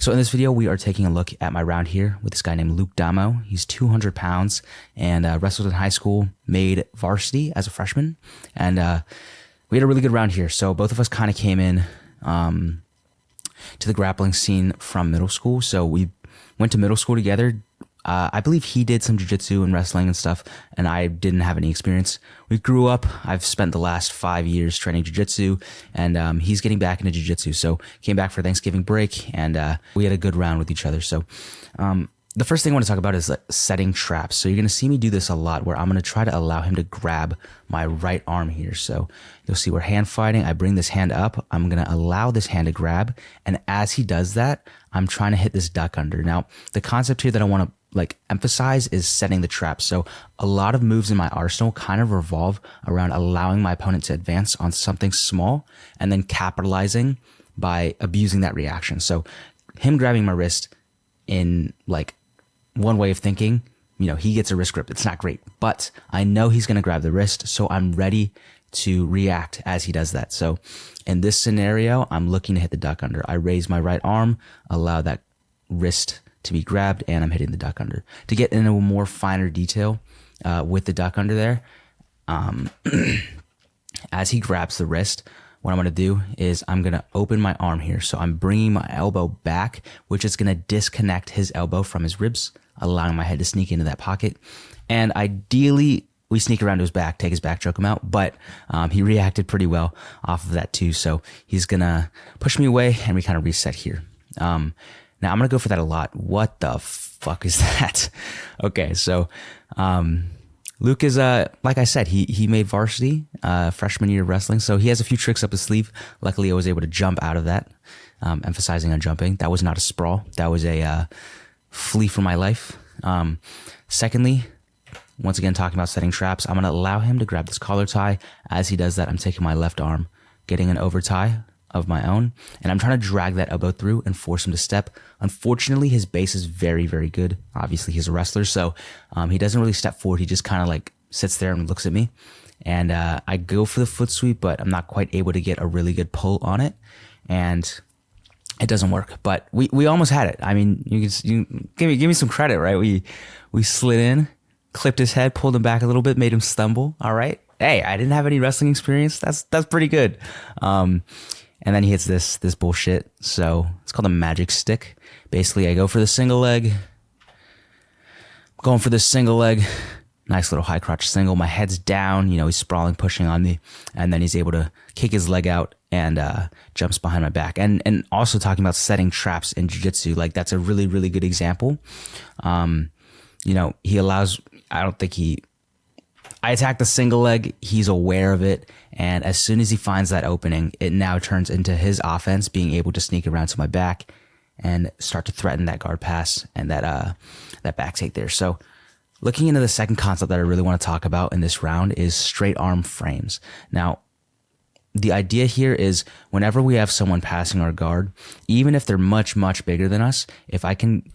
So in this video, we are taking a look at my round here with this guy named Luke Damo. He's 200 pounds and wrestled in high school, made varsity as a freshman. And we had a really good round here. So both of us kind of came in to the grappling scene from middle school. So we went to middle school together. I believe he did some jiu-jitsu and wrestling and stuff, and I didn't have any experience. We grew up. I've spent the last 5 years training jiu-jitsu, and he's getting back into jiu-jitsu. So came back for Thanksgiving break, and we had a good round with each other. So the first thing I want to talk about is setting traps. So you're going to see me do this a lot, where I'm going to try to allow him to grab my right arm here. So you'll see we're hand fighting. I bring this hand up. I'm going to allow this hand to grab, and as he does that, I'm trying to hit this duck under. Now, the concept here that I want to emphasize is setting the trap. So a lot of moves in my arsenal kind of revolve around allowing my opponent to advance on something small and then capitalizing by abusing that reaction. So him grabbing my wrist in one way of thinking, he gets a wrist grip. It's not great, but I know he's going to grab the wrist. So I'm ready to react as he does that. So in this scenario, I'm looking to hit the duck under. I raise my right arm, allow that wrist to be grabbed, and I'm hitting the duck under. To get into a more finer detail with the duck under there, as he grabs the wrist, what I'm going to do is I'm going to open my arm here. So I'm bringing my elbow back, which is going to disconnect his elbow from his ribs, allowing my head to sneak into that pocket. And ideally, we sneak around to his back, take his back, choke him out. But he reacted pretty well off of that too. So he's going to push me away, and we kind of reset here. Now, I'm going to go for that a lot. What the fuck is that? Okay, so Luke is, like I said, he made varsity freshman year of wrestling, so he has a few tricks up his sleeve. Luckily, I was able to jump out of that, emphasizing on jumping. That was not a sprawl. That was a flee for my life. Secondly, once again, talking about setting traps, I'm going to allow him to grab this collar tie. As he does that, I'm taking my left arm, getting an over tie of my own, and I'm trying to drag that elbow through and force him to step. Unfortunately, his base is very, very good. Obviously, he's a wrestler, so he doesn't really step forward. He just kind of sits there and looks at me, and I go for the foot sweep, but I'm not quite able to get a really good pull on it, and it doesn't work. But we almost had it. I mean, you give me some credit, right? We slid in, clipped his head, pulled him back a little bit, made him stumble. All right, hey, I didn't have any wrestling experience. That's pretty good. And then he hits this bullshit. So it's called a magic stick. Basically, I go for the single leg. Going for this single leg. Nice little high crotch single. My head's down. He's sprawling, pushing on me. And then he's able to kick his leg out and jumps behind my back. And also talking about setting traps in jiu-jitsu, that's a really, really good example. He allows, I attack the single leg. He's aware of it. And as soon as he finds that opening, it now turns into his offense, being able to sneak around to my back and start to threaten that guard pass and that back take there. So looking into the second concept that I really want to talk about in this round is straight arm frames. Now, the idea here is whenever we have someone passing our guard, even if they're much, much bigger than us, if I can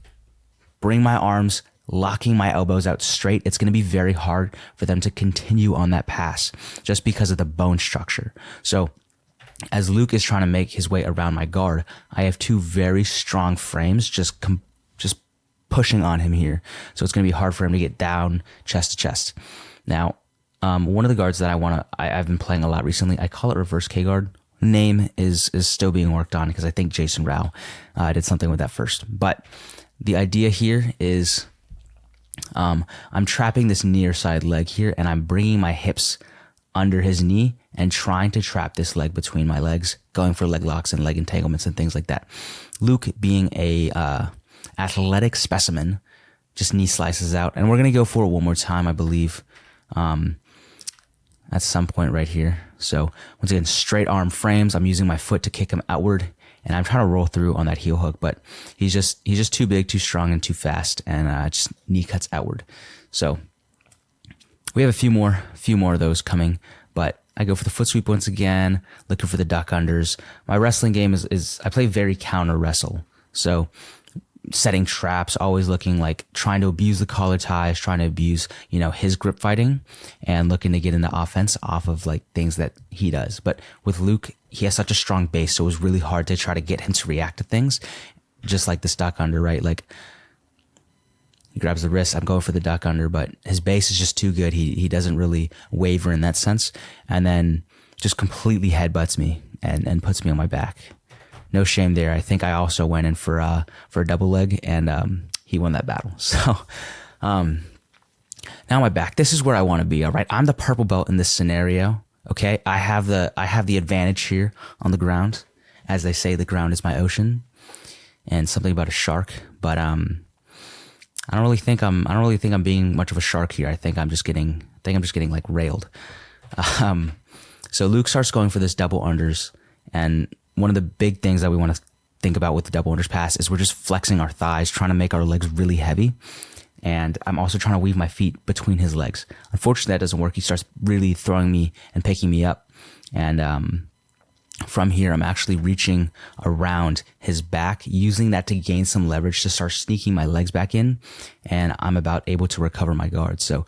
bring my arms locking my elbows out straight, it's going to be very hard for them to continue on that pass just because of the bone structure. So as Luke is trying to make his way around my guard, I have two very strong frames just pushing on him here. So it's going to be hard for him to get down chest to chest. Now, one of the guards that I've been playing a lot recently, I call it reverse K guard. Name is still being worked on because I think Jason Rao did something with that first. But the idea here is I'm trapping this near side leg here, and I'm bringing my hips under his knee and trying to trap this leg between my legs, going for leg locks and leg entanglements and things like that. Luke, being a athletic specimen, just knee slices out, and we're going to go for it one more time, I believe, at some point right here. So once again, straight arm frames. I'm using my foot to kick him outward, and I'm trying to roll through on that heel hook, but he's just too big, too strong, and too fast, and just knee cuts outward. So we have a few more of those coming, but I go for the foot sweep once again, looking for the duck unders. My wrestling game is I play very counter wrestle, so setting traps, always looking trying to abuse the collar ties, trying to abuse, his grip fighting, and looking to get into offense off of things that he does. But with Luke, he has such a strong base, so it was really hard to try to get him to react to things. just like this duck under, right? Like he grabs the wrist. I'm going for the duck under, but his base is just too good. He doesn't really waver in that sense. And then just completely headbutts me and puts me on my back. No shame there. I think I also went in for a double leg, and he won that battle. So now my back. This is where I want to be. All right, I'm the purple belt in this scenario. Okay, I have the advantage here on the ground. As they say, the ground is my ocean, and something about a shark. But I don't really think I'm being much of a shark here. I think I'm just getting like railed. So Luke starts going for this double unders, and one of the big things that we want to think about with the double unders pass is we're just flexing our thighs, trying to make our legs really heavy. And I'm also trying to weave my feet between his legs. Unfortunately, that doesn't work. He starts really throwing me and picking me up. And from here, I'm actually reaching around his back, using that to gain some leverage to start sneaking my legs back in. And I'm about able to recover my guard. So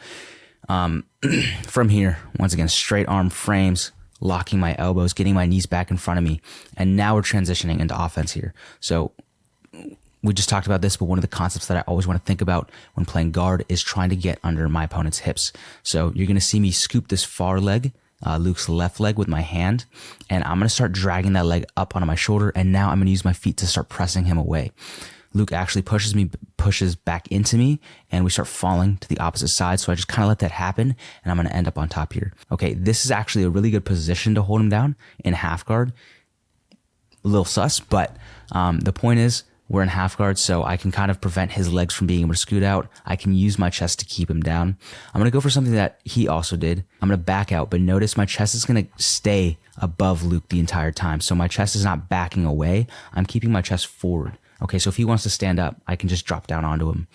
from here, once again, straight arm frames, locking my elbows, getting my knees back in front of me. And now we're transitioning into offense here. So we just talked about this, but one of the concepts that I always want to think about when playing guard is trying to get under my opponent's hips. So you're going to see me scoop this far leg, Luke's left leg, with my hand, and I'm going to start dragging that leg up onto my shoulder, and now I'm going to use my feet to start pressing him away. Luke actually pushes back into me, and we start falling to the opposite side. So I just kind of let that happen, and I'm going to end up on top here. Okay, this is actually a really good position to hold him down in half guard. A little sus, but the point is, we're in half guard, so I can kind of prevent his legs from being able to scoot out. I can use my chest to keep him down. I'm going to go for something that he also did. I'm going to back out, but notice my chest is going to stay above Luke the entire time. So my chest is not backing away. I'm keeping my chest forward. Okay, so if he wants to stand up, I can just drop down onto him.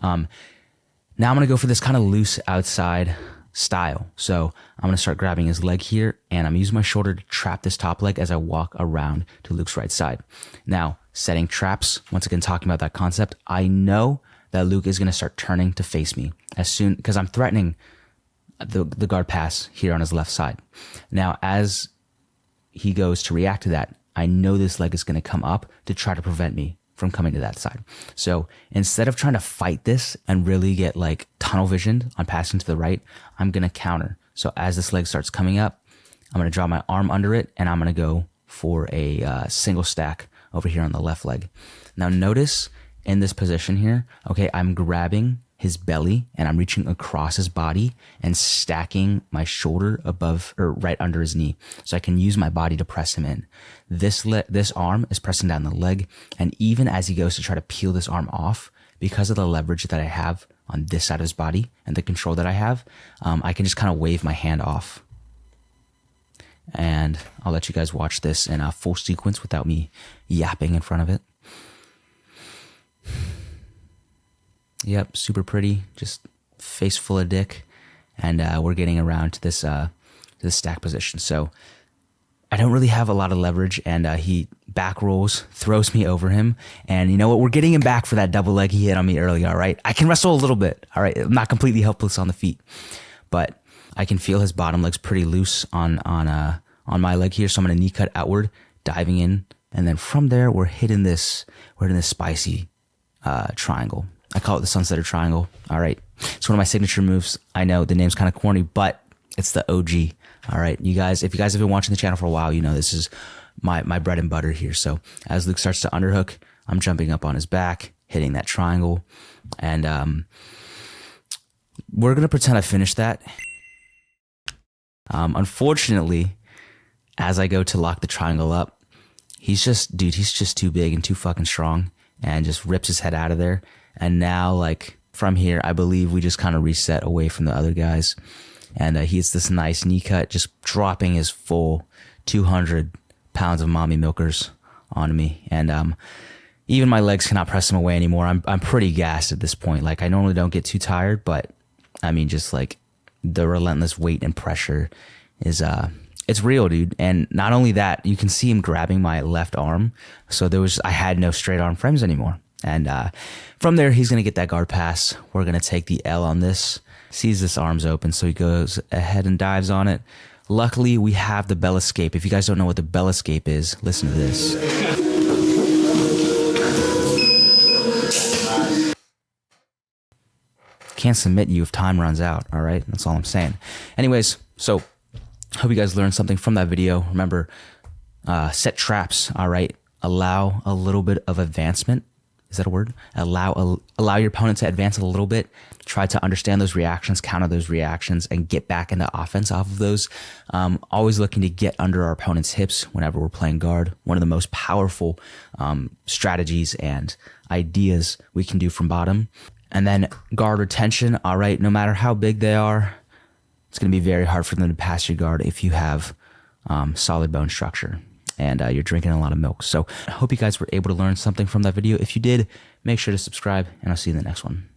Now I'm going to go for this kind of loose outside style. So I'm going to start grabbing his leg here, and I'm using my shoulder to trap this top leg as I walk around to Luke's right side. Now, setting traps, once again, talking about that concept, I know that Luke is going to start turning to face me as soon, because I'm threatening the guard pass here on his left side. Now, as he goes to react to that, I know this leg is going to come up to try to prevent me from coming to that side. So instead of trying to fight this and really get like tunnel visioned on passing to the right, I'm going to counter. So as this leg starts coming up, I'm going to draw my arm under it, and I'm going to go for a single stack over here on the left leg. Now notice in this position here, okay, I'm grabbing his belly and I'm reaching across his body and stacking my shoulder above or right under his knee, so I can use my body to press him in. This arm is pressing down the leg, and even as he goes to try to peel this arm off, because of the leverage that I have on this side of his body and the control that I have, I can just kind of wave my hand off. And I'll let you guys watch this in a full sequence without me yapping in front of it. Yep, super pretty, just face full of dick. And we're getting around to this stack position. So I don't really have a lot of leverage, and he back rolls, throws me over him. And you know what? We're getting him back for that double leg he hit on me earlier, all right? I can wrestle a little bit, all right? I'm not completely helpless on the feet. But I can feel his bottom leg's pretty loose on my leg here, so I'm gonna knee cut outward, diving in, and then from there we're hitting this spicy triangle. I call it the Sunsetter Triangle. All right, it's one of my signature moves. I know the name's kind of corny, but it's the OG. All right, you guys, if you guys have been watching the channel for a while, you know this is my bread and butter here. So as Luke starts to underhook, I'm jumping up on his back, hitting that triangle, and we're gonna pretend I finished that. Unfortunately, as I go to lock the triangle up, he's just too big and too fucking strong, and just rips his head out of there. And now, like, from here, I believe we just kind of reset away from the other guys. And he hits this nice knee cut, just dropping his full 200 pounds of mommy milkers on me. And even my legs cannot press him away anymore. I'm pretty gassed at this point. Like, I normally don't get too tired, but I mean, just like the relentless weight and pressure is it's real, dude. And not only that, you can see him grabbing my left arm. So I had no straight arm frames anymore. And from there, he's going to get that guard pass. We're going to take the L on this. Sees this arm's open, so he goes ahead and dives on it. Luckily, we have the bell escape. If you guys don't know what the bell escape is, listen to this. can't submit you if time runs out. All right. That's all I'm saying. Anyways, so hope you guys learned something from that video. Remember, set traps. All right. Allow a little bit of advancement. Is that a word? Allow your opponent to advance a little bit. Try to understand those reactions, counter those reactions, and get back into offense off of those. Always looking to get under our opponent's hips whenever we're playing guard. One of the most powerful strategies and ideas we can do from bottom. And then guard retention. All right, no matter how big they are, it's going to be very hard for them to pass your guard if you have solid bone structure and you're drinking a lot of milk. So I hope you guys were able to learn something from that video. If you did, make sure to subscribe, and I'll see you in the next one.